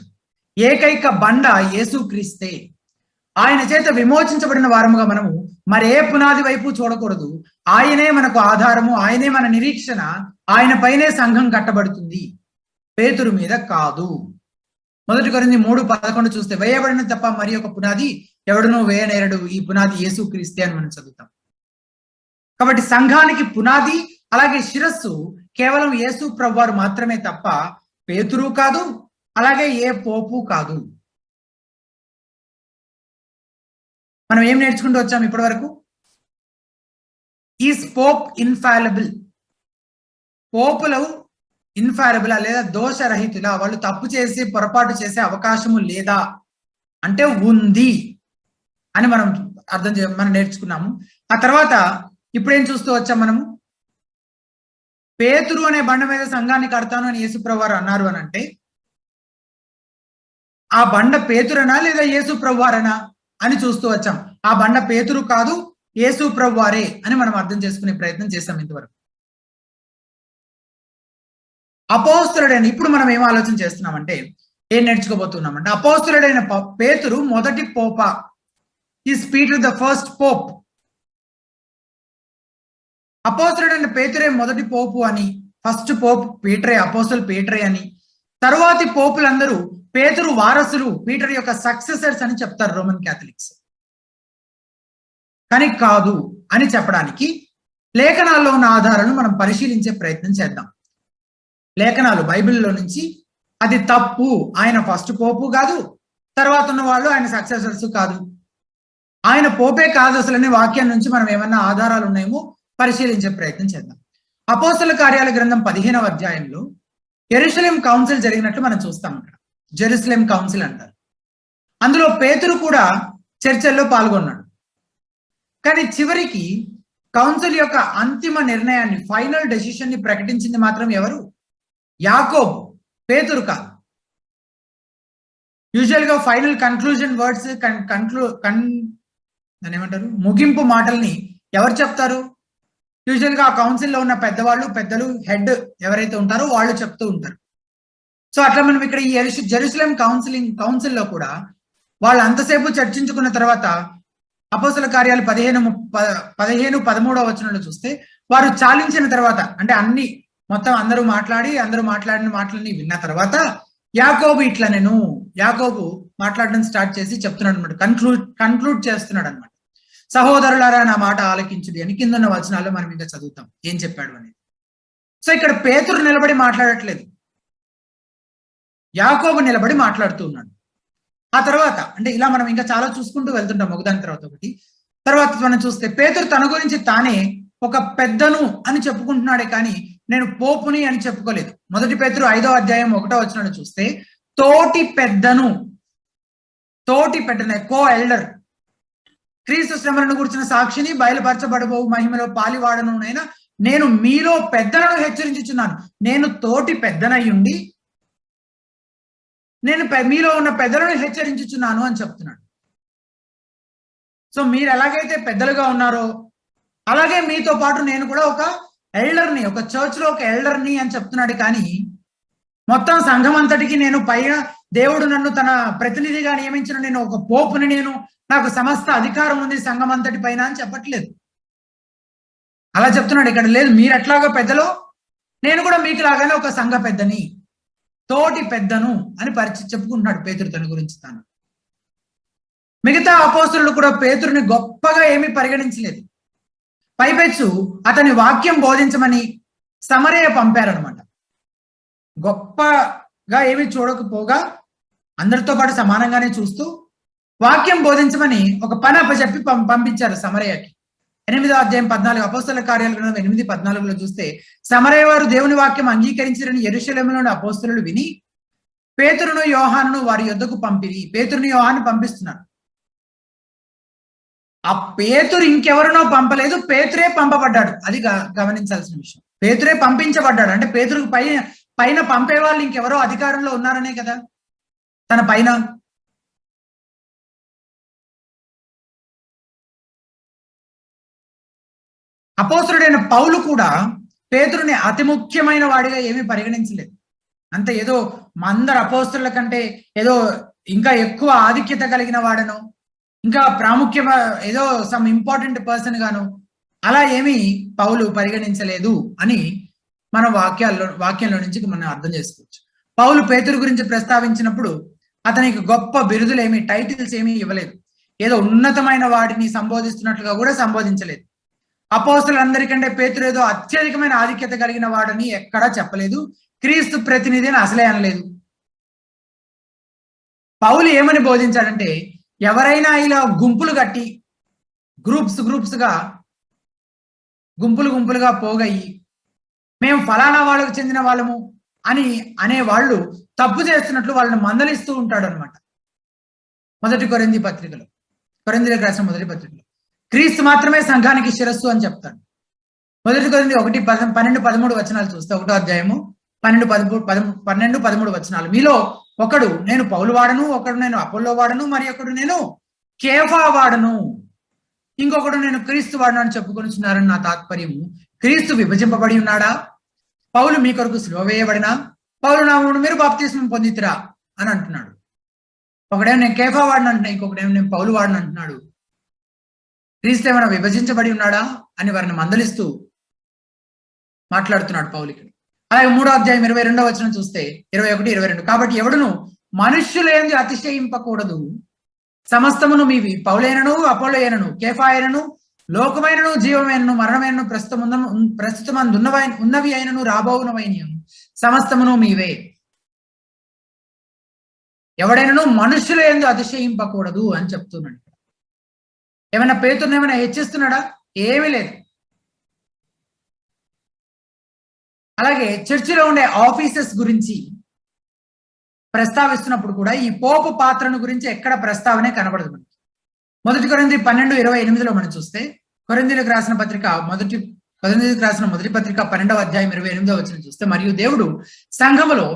ఏకైక బండ యేసు క్రీస్తే. ఆయన చేత విమోచించబడిన వారముగా మనము మరే పునాది వైపు చూడకూడదు. ఆయనే మనకు ఆధారము, ఆయనే మన నిరీక్షణ, ఆయన పైనే సంఘం కట్టబడుతుంది, పేతురు మీద కాదు. 1 కొరింథీ 3:11 చూస్తే వేయబడిన తప్ప మరి ఒక పునాది ఎవడునూ వేయనేరడు, ఈ పునాది యేసు క్రీస్తే అని మనం చదువుతాం. కాబట్టి సంఘానికి పునాది అలాగే శిరస్సు కేవలం యేసు ప్రభువారు మాత్రమే తప్ప పేతురు కాదు, అలాగే ఏ పోపు కాదు. మనం ఏం నేర్చుకుంటూ వచ్చాం ఇప్పటి వరకు? Is pope infallible? పోపులు ఇన్ఫాలిబుల్ లేదా దోషరహితులా? వాళ్ళు తప్పు చేసి పొరపాటు చేసే అవకాశము లేదా అంటే ఉంది అని మనం మనం నేర్చుకున్నాము. ఆ తర్వాత ఇప్పుడేం చూస్తూ వచ్చాం మనము? పేతురు అనే బండ మీద సంఘాన్ని కడతాను అని యేసుప్రభు వారు అన్నారు అని అంటే ఆ బండ పేతురనా లేదా యేసుప్రభు వారనా అని చూస్తూ వచ్చాం. ఆ బండ పేతురు కాదు, యేసుప్రభు వారే అని మనం అర్థం చేసుకునే ప్రయత్నం చేస్తాం ఇంతవరకు. అపోస్తలుడైన, ఇప్పుడు మనం ఏం ఆలోచన చేస్తున్నామంటే ఏం నేర్చుకోబోతున్నామంటే అపోస్తలుడైన పేతురు మొదటి పోప. Is Peter the first pope. అపోస్తలుడైన పేతురే మొదటి పోపు అని, ఫస్ట్ పోప్ పీటరే, అపోస్తలు పీటరే అని, తరువాతి పోపులందరూ పేతురు వారసులు, పీటర్ యొక్క సక్సెసర్స్ అని చెప్తారు రోమన్ క్యాథలిక్స్. కానీ కాదు అని చెప్పడానికి లేఖనాల్లో ఉన్న ఆధారాలను మనం పరిశీలించే ప్రయత్నం చేద్దాం. లేఖనాలు బైబిల్లో నుంచి అది తప్పు, ఆయన ఫస్ట్ పోపు కాదు, తర్వాత ఉన్న వాళ్ళు ఆయన సక్సెసర్స్ కాదు, ఆయన పోపే కాదు అసలు అనే వాక్యం నుంచి మనం ఏమన్నా ఆధారాలు ఉన్నాయేమో పరిశీలించే ప్రయత్నం చేద్దాం. అపోస్తల కార్యాల గ్రంథం 15వ అధ్యాయంలో యెరూషలేం కౌన్సిల్ జరిగినట్లు మనం చూస్తాం. ఇక్కడ జెరూసలేం కౌన్సిల్ అంటారు. అందులో పేతురు కూడా చర్చల్లో పాల్గొన్నాడు. కానీ చివరికి కౌన్సిల్ యొక్క అంతిమ నిర్ణయాన్ని, ఫైనల్ డెసిషన్ ని ప్రకటించింది మాత్రం ఎవరు? యాకోబు, పేతురు కాదు. యూజువల్ గా ఫైనల్ కన్క్లూజన్ వర్డ్స్, దాన్ని ఏమంటారు, ముగింపు మాటల్ని ఎవరు చెప్తారు? యూజువల్ గా ఆ కౌన్సిల్లో ఉన్న పెద్దలు, హెడ్ ఎవరైతే ఉంటారో వాళ్ళు చెప్తూ ఉంటారు. సో అట్లా మనం ఇక్కడ ఈ జెరూసలేం కౌన్సిల్లో కూడా వాళ్ళు అంతసేపు చర్చించుకున్న తర్వాత అపోస్తల కార్యాలు 15:13 వచనంలో చూస్తే వారు చాలించిన తర్వాత, అంటే మొత్తం అందరూ మాట్లాడిన మాటలని విన్న తర్వాత యాకోబు యాకోబు మాట్లాడడం స్టార్ట్ చేసి చెప్తున్నాడు అనమాట, కన్క్లూడ్ చేస్తున్నాడు అనమాట. సహోదరులారా నా మాట ఆలకించుడి అని కింద ఉన్న వచనాల్లో మనం ఇంకా చదువుతాం ఏం చెప్పాడు అనేది. సో ఇక్కడ పేతురు నిలబడి మాట్లాడట్లేదు, యాకోబు నిలబడి మాట్లాడుతూ ఉన్నాడు. ఆ తర్వాత అంటే ఇలా మనం ఇంకా చాలా చూసుకుంటూ వెళ్తుంటాం ఒకదాని తర్వాత ఒకటి. తర్వాత మనం చూస్తే పేతురు తన గురించి తానే ఒక పెద్దను అని చెప్పుకుంటున్నాడే కానీ నేను పోపుని అని చెప్పుకోలేదు. 1 పేతురు 5వ అధ్యాయం 1వ వచనాన్ని చూస్తే తోటి పెద్దను కో ఎల్డర్, క్రీస్తు శ్రమలను గురించిన సాక్షిని, బయలుపరచబడబోవు మహిమలో పాలివాడనునైనా నేను మీలో పెద్దలను హెచ్చరించుచున్నాను. నేను తోటి పెద్దనయ్యుండి నేను మీలో ఉన్న పెద్దలను హెచ్చరించుచున్నాను అని చెప్తున్నాడు. సో మీరు ఎలాగైతే పెద్దలుగా ఉన్నారో అలాగే మీతో పాటు నేను కూడా ఒక ఎల్డర్ని, ఒక చర్చ్లో ఒక ఎల్డర్ని అని చెప్తున్నాడు. కానీ మొత్తం సంఘం అంతటికి నేను పైన దేవుడు నన్ను తన ప్రతినిధిగా నియమించిన నేను ఒక పోపుని, నేను నాకు సమస్త అధికారం ఉంది సంఘం అంతటి పైన అని చెప్పట్లేదు. అలా చెప్తున్నాడు ఇక్కడ. లేదు, మీరు ఎట్లాగా పెద్దలో నేను కూడా మీకు లాగానే ఒక సంఘ పెద్దని, తోటి పెద్దను అని చెప్పుకుంటున్నాడు పేతురు తన గురించి తాను. మిగతా అపోస్తలులు కూడా పేతురుని గొప్పగా ఏమీ పరిగణించలేదు. పైపెచ్చు అతని వాక్యం బోధించమని సమరయ పంపారనమాట. గొప్పగా ఏమి చూడకపోగా అందరితో పాటు సమానంగానే చూస్తూ వాక్యం బోధించమని ఒక పని అప్పచెప్పి పంపించారు సమరయకి. 8వ అధ్యాయం 14 అపోస్తల కార్యాల గ్రంథం 8:14 చూస్తే, సమరయ వారు దేవుని వాక్యం అంగీకరించారని యెరూషలేములోని అపోస్తలులు విని పేతురును యోహానును వారి యొద్దకు పంపిరి. పేతురుని యోహాను పంపిస్తున్నారు. ఆ పేతురు ఇంకెవరినో పంపలేదు, పేతురే పంపబడ్డాడు. అది గమనించాల్సిన విషయం. పేతురే పంపించబడ్డాడు. అంటే పేతురుకు పైన పంపే వాళ్ళు ఇంకెవరో అధికారంలో ఉన్నారనే కదా తన పైన. అపోస్తలుడైన పౌలు కూడా పేతురుని అతి ముఖ్యమైన వాడిగా ఏమీ పరిగణించలేదు. అంతే, ఏదో అందరు అపోస్తలుల కంటే ఏదో ఇంకా ఎక్కువ ఆధిక్యత కలిగిన వాడను, ఇంకా ప్రాముఖ్యమ ఏదో సమ్ ఇంపార్టెంట్ పర్సన్ గాను అలా ఏమీ పౌలు పరిగణించలేదు అని మన వాక్యంలో నుంచి మనం అర్థం చేసుకోవచ్చు. పౌలు పేతురు గురించి ప్రస్తావించినప్పుడు అతనికి గొప్ప బిరుదులు ఏమి, టైటిల్స్ ఏమీ ఇవ్వలేదు. ఏదో ఉన్నతమైన వాడిని సంబోధిస్తున్నట్లుగా కూడా సంబోధించలేదు. అపోస్తలులందరికంటే పేతురు ఏదో అత్యధికమైన ఆధిక్యత కలిగిన వాడని ఎక్కడా చెప్పలేదు. క్రీస్తు ప్రతినిధి అని అసలే అనలేదు. పౌలు ఏమని బోధించాడంటే, ఎవరైనా ఇలా గుంపులు కట్టి గ్రూప్స్గా గుంపులుగా పోగయి మేము ఫలానా వాళ్ళకు చెందిన వాళ్ళము అని అనే వాళ్ళు తప్పు చేస్తున్నట్లు వాళ్ళని మందలిస్తూ ఉంటాడు అనమాట. కొరింథీయులకు రాసిన మొదటి పత్రికలో క్రీస్తు మాత్రమే సంఘానికి శిరస్సు అని చెప్తాడు. 1 కొరింథీ 1:12-13 వచనాలు చూస్తే, 1వ అధ్యాయము 12-13 వచనాలు. మీలో ఒకడు నేను పౌలు వాడను, ఒకడు నేను అపోల్లో వాడను, మరి ఒకడు నేను కేఫా వాడను, ఇంకొకడు నేను క్రీస్తు వాడను అని చెప్పుకొనిచున్నారని నా తాత్పర్యము. క్రీస్తు విభజింపబడి ఉన్నాడా? పౌలు మీ కొరకు సిలువ వేయబడినా? పౌలు నామమున మీరు బాప్తిస్మం పొందితిరా అని అంటున్నాడు. ఒకడేమో నేను కేఫా వాడను అంటున్నా, ఇంకొకడేమో నేను పౌలు వాడను అంటున్నాడు. క్రీస్తు ఏమైనా విభజించబడి ఉన్నాడా అని వారిని మందలిస్తూ మాట్లాడుతున్నాడు పౌలుకి. అలాగే 3వ అధ్యాయం 22వ వచనం చూస్తే 21-22, కాబట్టి ఎవడును మనుష్యులేంది అతిశయింపకూడదు, సమస్తమును మీవి, పౌలైనను అపోలోయనను కేఫాయనను లోకమైనను జీవమైనను మరణమైనను ఉన్నవి అయినను రాబోవునవైనను సమస్తమును మీవే. ఎవడైనను మనుష్యులేందు అతిశయింపకూడదు అని చెప్తున్నాడు. ఏమైనా పేతురుని ఏమైనా హెచ్చిస్తున్నాడా? ఏమీ లేదు. అలాగే చర్చిలో ఉండే ఆఫీసెస్ గురించి ప్రస్తావిస్తున్నప్పుడు కూడా ఈ పోపు పాత్రను గురించి ఎక్కడ ప్రస్తావనే కనబడదు మనకి. 1 కొరింథీ 12:28 మనం చూస్తే, కొరింథీయులకు రాసిన మొదటి పత్రిక 12వ అధ్యాయం 28వ వచనం చూస్తే, మరియు దేవుడు సంఘములో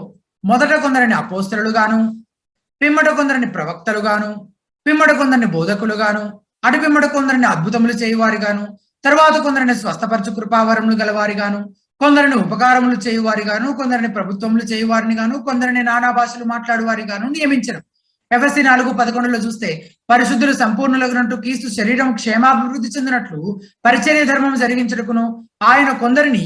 మొదట కొందరిని అపోస్తలుగాను, పిమ్మట కొందరిని ప్రవక్తలుగాను, పిమ్మట కొందరిని బోధకులుగాను, అటు పిమ్మట కొందరిని అద్భుతములు చేయువారిగాను, తర్వాత కొందరిని స్వస్థపరచు కృపావరములు గలవారిగాను, కొందరిని ఉపకారములు చేయువారిగాను, కొందరిని ప్రభుత్వములు చేయువారిని గాను, కొందరిని నానా భాషలు మాట్లాడువారి గాను నియమించడం. ఎఫెసీ 4:11 చూస్తే, పరిశుద్ధులు సంపూర్ణులగునట్టు క్రీస్తు శరీరం క్షేమాభివృద్ధి చెందినట్లు పరిచర్య ధర్మం జరిగించుటకును ఆయన కొందరిని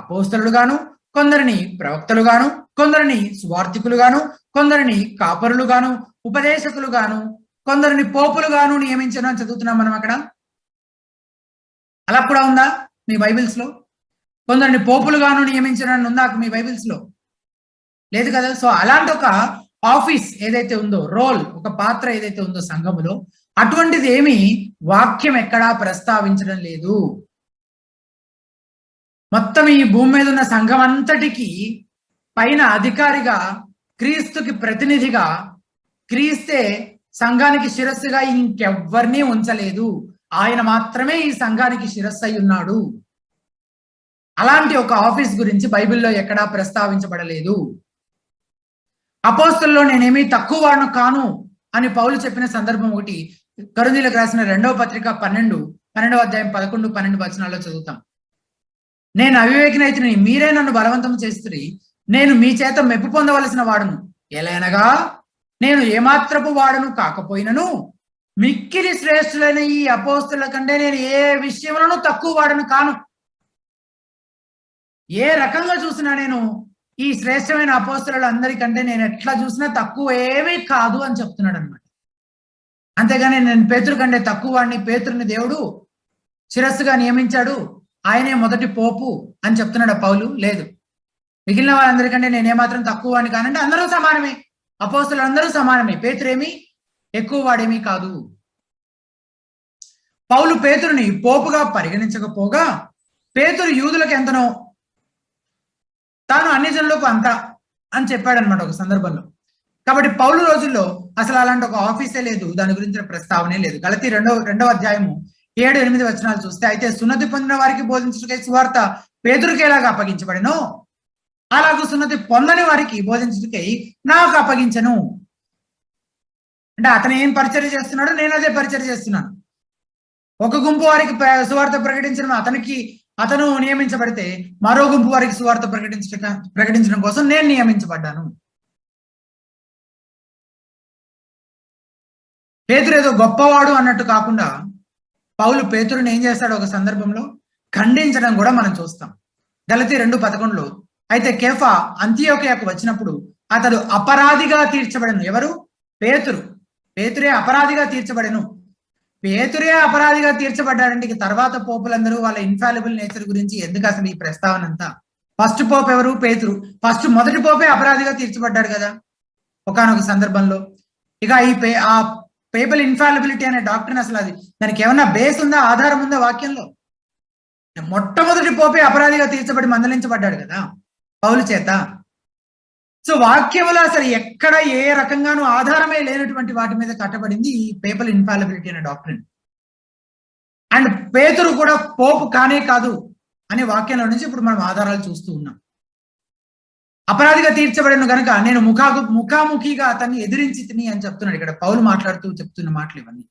అపోస్తలుగాను, కొందరిని ప్రవక్తలుగాను, కొందరిని సువార్థికులుగాను, కొందరిని కాపరులుగాను, ఉపదేశకులుగాను, కొందరిని పోపులుగాను నియమించను అని చదువుతున్నాం మనం అక్కడ. అలా కూడా ఉందా మీ బైబిల్స్ లో? కొందరిని పోపులుగాను నియమించడం ఉందా మీ బైబిల్స్ లో? లేదు కదా. సో అలాంటి ఒక ఆఫీస్ ఏదైతే ఉందో, రోల్, ఒక పాత్ర ఏదైతే ఉందో సంఘములో, అటువంటిది ఏమి వాక్యం ఎక్కడా ప్రస్తావించడం లేదు. మొత్తం ఈ భూమి మీద ఉన్న సంఘం అంతటికి పైన అధికారిగా, క్రీస్తుకి ప్రతినిధిగా, క్రీస్తే సంఘానికి శిరస్సుగా ఇంకెవ్వరినీ ఉంచలేదు. ఆయన మాత్రమే ఈ సంఘానికి శిరస్సు అయి ఉన్నాడు. అలాంటి ఒక ఆఫీస్ గురించి బైబిల్లో ఎక్కడా ప్రస్తావించబడలేదు. అపోస్తలుల్లో నేనేమీ తక్కువ వాడను కాను అని పౌలు చెప్పిన సందర్భం ఒకటి కొరింథీయులకు రాసిన 2వ పత్రిక 12వ అధ్యాయం 11-12 వచనాల్లో చదువుతాం. నేను అవివేకినైతిని, మీరే నన్ను బలవంతం చేస్తురి, నేను మీ చేత మెప్పు పొందవలసిన వాడును. ఎలయనగా నేను ఏమాత్రపు వాడును కాకపోయినను మిక్కిలి శ్రేష్ఠులైన ఈ అపోస్తలుల కంటే నేను ఏ విషయంలోనూ తక్కువ వాడను కాను. ఏ రకంగా చూసినా నేను ఈ శ్రేష్టమైన అపోస్తలులు అందరికంటే నేను ఎట్లా చూసినా తక్కువ ఏమీ కాదు అని చెప్తున్నాడు అనమాట. అంతేగాని నేను పేతురు కంటే తక్కువ వాడిని, పేతురుని దేవుడు శిరస్సుగా నియమించాడు, ఆయనే మొదటి పోపు అని చెప్తున్నాడు పౌలు. లేదు, మిగిలిన వాళ్ళందరికంటే నేనేమాత్రం తక్కువ వాడిని కానంటే అందరూ సమానమే, అపోస్తలులు అందరూ సమానమే, పేతురేమీ ఎక్కువ వాడేమీ కాదు. పౌలు పేతురుని పోపుగా పరిగణించకపోగా పేతురు యూదులకు ఎంతనో తాను అన్ని జనులకు అంత అని చెప్పాడనమాట ఒక సందర్భంలో. కాబట్టి పౌలు రోజుల్లో అసలు అలాంటి ఒక ఆఫీసే లేదు, దాని గురించిన ప్రస్తావనే లేదు. గలతీ రెండవ అధ్యాయము 7-8 వచనాలు చూస్తే, అయితే సున్నతి పొందిన వారికి బోధించుటకై సువార్త పేతురుకి ఎలాగ అప్పగించబడినో అలాగూ సున్నతి పొందని వారికి బోధించుటకై నాకు అప్పగించను. అంటే అతను ఏం పరిచర్య చేస్తున్నాడో నేను అదే పరిచర్య చేస్తున్నాను. ఒక గుంపు వారికి సువార్త ప్రకటించడం అతను నియమించబడితే మరో గుంపు వారికి సువార్త ప్రకటించడం కోసం నేను నియమించబడ్డాను. పేతురు ఏదో గొప్పవాడు అన్నట్టు కాకుండా పౌలు పేతురుని ఏం చేస్తాడు ఒక సందర్భంలో ఖండించడం కూడా మనం చూస్తాం. గలతీ 2:11 అయితే కేఫా అంతియోకియాకు వచ్చినప్పుడు అతడు అపరాధిగా తీర్చబడెను. ఎవరు? పేతురే అపరాధిగా తీర్చబడెను. పేతురే అపరాధిగా తీర్చబడ్డాడంటే తర్వాత పోపులందరూ వాళ్ళ ఇన్ఫాలిబుల్ నేచర్ గురించి ఎందుకు అసలు ఈ ప్రస్తావన అంతా? ఫస్ట్ పోప్ ఎవరు? పేతురు. మొదటి పోపే అపరాధిగా తీర్చబడ్డాడు కదా ఒకానొక సందర్భంలో. ఇక ఆ పేపల్ ఇన్ఫాలిబిలిటీ అనే డాక్టర్ని అసలు దానికి ఏమన్నా బేస్ ఉందా, ఆధారం ఉందా వాక్యంలో? మొట్టమొదటి పోపే అపరాధిగా తీర్చబడి మందలించబడ్డాడు కదా పౌలు చేత. సో వాక్యంలో అసలు ఎక్కడ ఏ రకంగానూ ఆధారమే లేనటువంటి వాటి మీద కట్టబడింది ఈ పేపల్ ఇన్ఫాలిబిలిటీ అనే డాక్టరీన్. అండ్ పేతురు కూడా పోపు కానే కాదు అనే వాక్యంలో నుంచి ఇప్పుడు మనం ఆధారాలు చూస్తూ ఉన్నాం. అపరాధిగా తీర్చబడిన కనుక నేను ముఖాముఖిగా అతన్ని ఎదిరించి తిని అని చెప్తున్నాడు ఇక్కడ పౌలు మాట్లాడుతూ చెప్తున్న మాటలు ఇవన్నీ.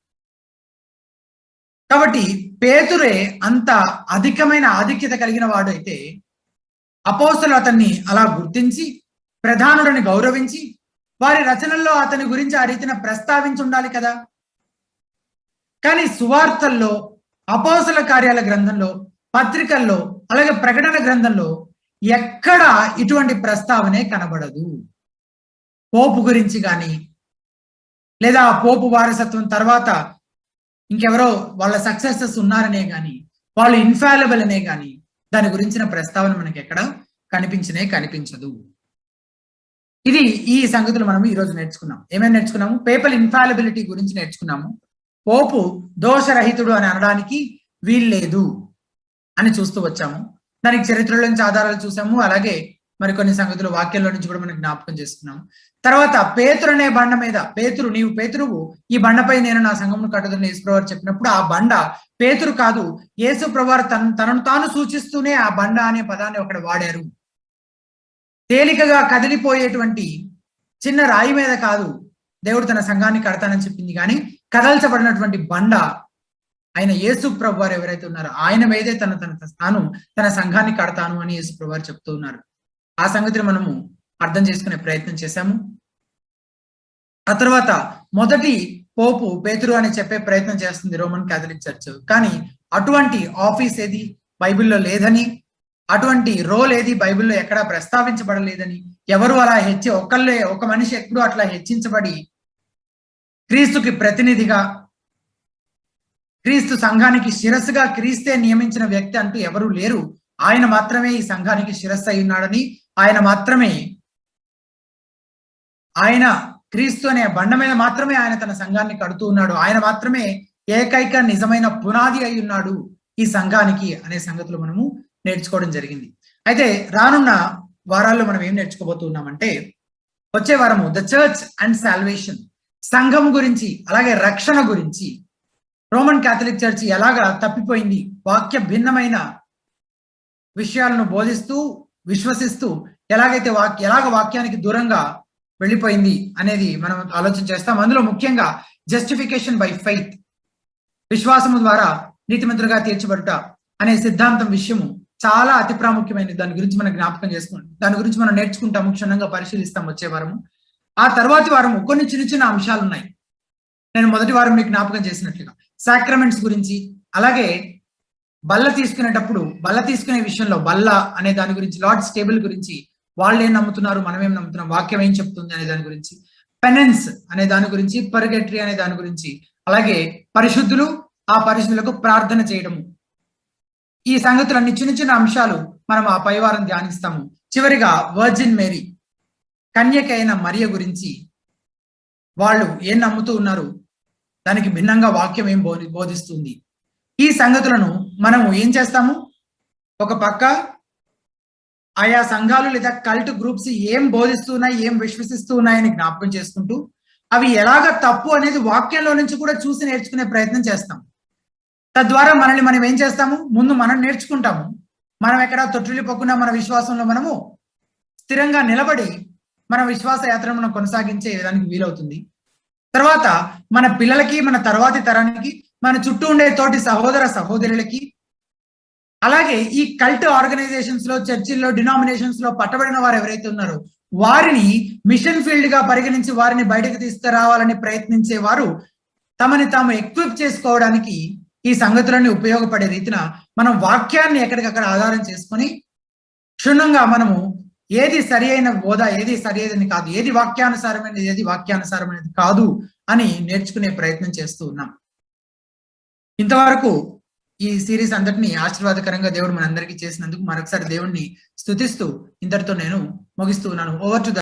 కాబట్టి పేతురే అంత అధికమైన ఆధిక్యత కలిగిన వాడు అయితే అపోస్తలులు అతన్ని అలా గుర్తించి ప్రధానుడిని గౌరవించి వారి రచనల్లో అతని గురించి ఆ రీతిన ప్రస్తావించి ఉండాలి కదా. కానీ సువార్తల్లో, అపోస్తల కార్యాల గ్రంథంలో, పత్రికల్లో, అలాగే ప్రకటన గ్రంథంలో ఎక్కడ ఇటువంటి ప్రస్తావనే కనబడదు. పోపు గురించి కానీ లేదా పోపు వారసత్వం తర్వాత ఇంకెవరో వాళ్ళ సక్సెసెస్ ఉన్నారనే కానీ వాళ్ళు ఇన్ఫాలిబుల్ అనే కానీ దాని గురించిన ప్రస్తావన మనకి ఎక్కడ కనిపించదు. ఇది ఈ సంగతులు మనం ఈరోజు నేర్చుకున్నాం. ఏమేమి నేర్చుకున్నాము? పేపల్ ఇన్ఫాలిబిలిటీ గురించి నేర్చుకున్నాము. పోపు దోషరహితుడు అని అనడానికి వీల్లేదు అని చూస్తూ వచ్చాము. దానికి చరిత్రలో నుంచి ఆధారాలు చూసాము. అలాగే మరికొన్ని సంగతులు వాక్యంలో నుంచి కూడా మనం జ్ఞాపకం చేసుకున్నాము. తర్వాత పేతురు అనే బండ మీద నీవు పేతురువు, ఈ బండపై నేను నా సంఘమును కట్టుదని యేసుప్రభువారు చెప్పినప్పుడు ఆ బండ పేతురు కాదు, యేసుప్రభువారు తనను తాను సూచిస్తూనే ఆ బండ అనే పదాన్ని ఒకటి వాడారు. తేలికగా కదిలిపోయేటువంటి చిన్న రాయి మీద కాదు దేవుడు తన సంఘాన్ని కడతానని చెప్పింది, కానీ కదల్చబడినటువంటి బండ ఆయన యేసు ప్రభువారు ఎవరైతే ఉన్నారో ఆయన మీదే తన సంఘాన్ని కడతాను అని యేసు ప్రభువారు చెప్తూ ఉన్నారు. ఆ సంగతిని మనము అర్థం చేసుకునే ప్రయత్నం చేశాము. ఆ తర్వాత మొదటి పోపు పేతురు అని చెప్పే ప్రయత్నం చేస్తుంది రోమన్ క్యాథలిక్ చర్చ్. కానీ అటువంటి ఆఫీస్ ఏది బైబిల్లో లేదని, అటువంటి రోల్ ఏది బైబిల్లో ఎక్కడా ప్రస్తావించబడలేదని, ఎవరు అలా ఒక మనిషి ఎప్పుడు అట్లా హెచ్చించబడి క్రీస్తుకి ప్రతినిధిగా, క్రీస్తు సంఘానికి శిరస్సుగా క్రీస్తే నియమించిన వ్యక్తి అంటూ ఎవరూ లేరు. ఆయన మాత్రమే ఈ సంఘానికి శిరస్సు అయి ఉన్నాడని, ఆయన క్రీస్తు అనే బండ మీద మాత్రమే ఆయన తన సంఘాన్ని కడుతూ ఉన్నాడు, ఆయన మాత్రమే ఏకైక నిజమైన పునాది అయి ఉన్నాడు ఈ సంఘానికి అనే సంగతులు మనము నేర్చుకోవడం జరిగింది. అయితే రానున్న వారాల్లో మనం ఏం నేర్చుకోబోతున్నామంటే, వచ్చే వారము ద చర్చ్ అండ్ సాల్వేషన్, సంఘం గురించి అలాగే రక్షణ గురించి, రోమన్ క్యాథలిక్ చర్చ్ ఎలాగా తప్పిపోయింది, వాక్య భిన్నమైన విషయాలను బోధిస్తూ విశ్వసిస్తూ ఎలాగ వాక్యానికి దూరంగా వెళ్ళిపోయింది అనేది మనం ఆలోచన చేస్తాం. అందులో ముఖ్యంగా జస్టిఫికేషన్ బై ఫెయిత్, విశ్వాసము ద్వారా నీతిమంతులుగా తీర్చబడుట అనే సిద్ధాంతం విషయము చాలా అతి ప్రాముఖ్యమైనది. దాని గురించి మనం జ్ఞాపకం చేసుకుంటాం, దాని గురించి మనం నేర్చుకుంటాము, క్షుణ్ణంగా పరిశీలిస్తాం వచ్చే వారము. ఆ తర్వాతి వారము కొన్ని చిన్న చిన్న అంశాలు ఉన్నాయి. నేను మొదటి వారం మీకు జ్ఞాపకం చేసినట్లుగా సాక్రమెంట్స్ గురించి, అలాగే బల్ల తీసుకునేటప్పుడు బల్ల తీసుకునే విషయంలో బల్ల అనే దాని గురించి, లార్డ్స్ టేబుల్ గురించి, వాళ్ళు ఏం నమ్ముతున్నారు, మనం ఏం నమ్ముతున్నాం, వాక్యం ఏం చెప్తుంది అనే దాని గురించి, పెనెన్స్ అనే దాని గురించి, పర్గటరీ అనే దాని గురించి, అలాగే పరిశుద్ధులు ఆ పరిశుద్ధులకు ప్రార్థన చేయడము, ఈ సంగతులన్నీ చిన్న చిన్న అంశాలు మనం ఆ పైవారం ధ్యానిస్తాము. చివరిగా వర్జిన్ మేరీ, కన్యకైన మరియ గురించి వాళ్ళు ఏం నమ్ముతూ ఉన్నారు, దానికి భిన్నంగా వాక్యం ఏం బోధిస్తుంది, ఈ సంగతులను మనము ఏం చేస్తాము, ఒక పక్క ఆయా సంఘాలు లేదా కల్ట్ గ్రూప్స్ ఏం బోధిస్తున్నాయి, ఏం విశ్వసిస్తూ ఉన్నాయని జ్ఞాపకం చేసుకుంటూ, అవి ఎలాగ తప్పు అనేది వాక్యంలో నుంచి కూడా చూసి నేర్చుకునే ప్రయత్నం చేస్తాం. తద్వారా మనల్ని మనం ఏం చేస్తాము, ముందు మనం నేర్చుకుంటాము, మనం ఎక్కడ తొట్టిల్లిపోకుండా మన విశ్వాసంలో మనము స్థిరంగా నిలబడి మన విశ్వాస యాత్రను మనం కొనసాగించే దానికి వీలవుతుంది. తర్వాత మన పిల్లలకి, మన తర్వాతి తరానికి, మన చుట్టూ ఉండే తోటి సహోదర సహోదరులకి, అలాగే ఈ కల్ట్ ఆర్గనైజేషన్స్ లో, చర్చిల్లో, డినామినేషన్స్ లో పట్టబడిన వారు ఎవరైతే ఉన్నారో వారిని మిషన్ ఫీల్డ్ గా పరిగణించి వారిని బయటకు తీసుకురావాలని ప్రయత్నించే వారు తమని తాము ఎక్విప్ చేసుకోవడానికి ఈ సంగతులన్నీ ఉపయోగపడే రీతిన మనం వాక్యాన్ని ఎక్కడికక్కడ ఆధారం చేసుకొని క్షుణ్ణంగా మనము ఏది సరి అయిన బోధ, ఏది సరి అయినది కాదు, ఏది వాక్యానుసారమైనది, ఏది వాక్యానుసారమైనది కాదు అని నేర్చుకునే ప్రయత్నం చేస్తూ ఉన్నాం. ఇంతవరకు ఈ సిరీస్ అంతటిని ఆశీర్వాదకరంగా దేవుడు మనందరికీ చేసినందుకు మరొకసారి దేవుణ్ణి స్తుతిస్తూ ఇంతటితో నేను ముగిస్తూ ఉన్నాను. Over to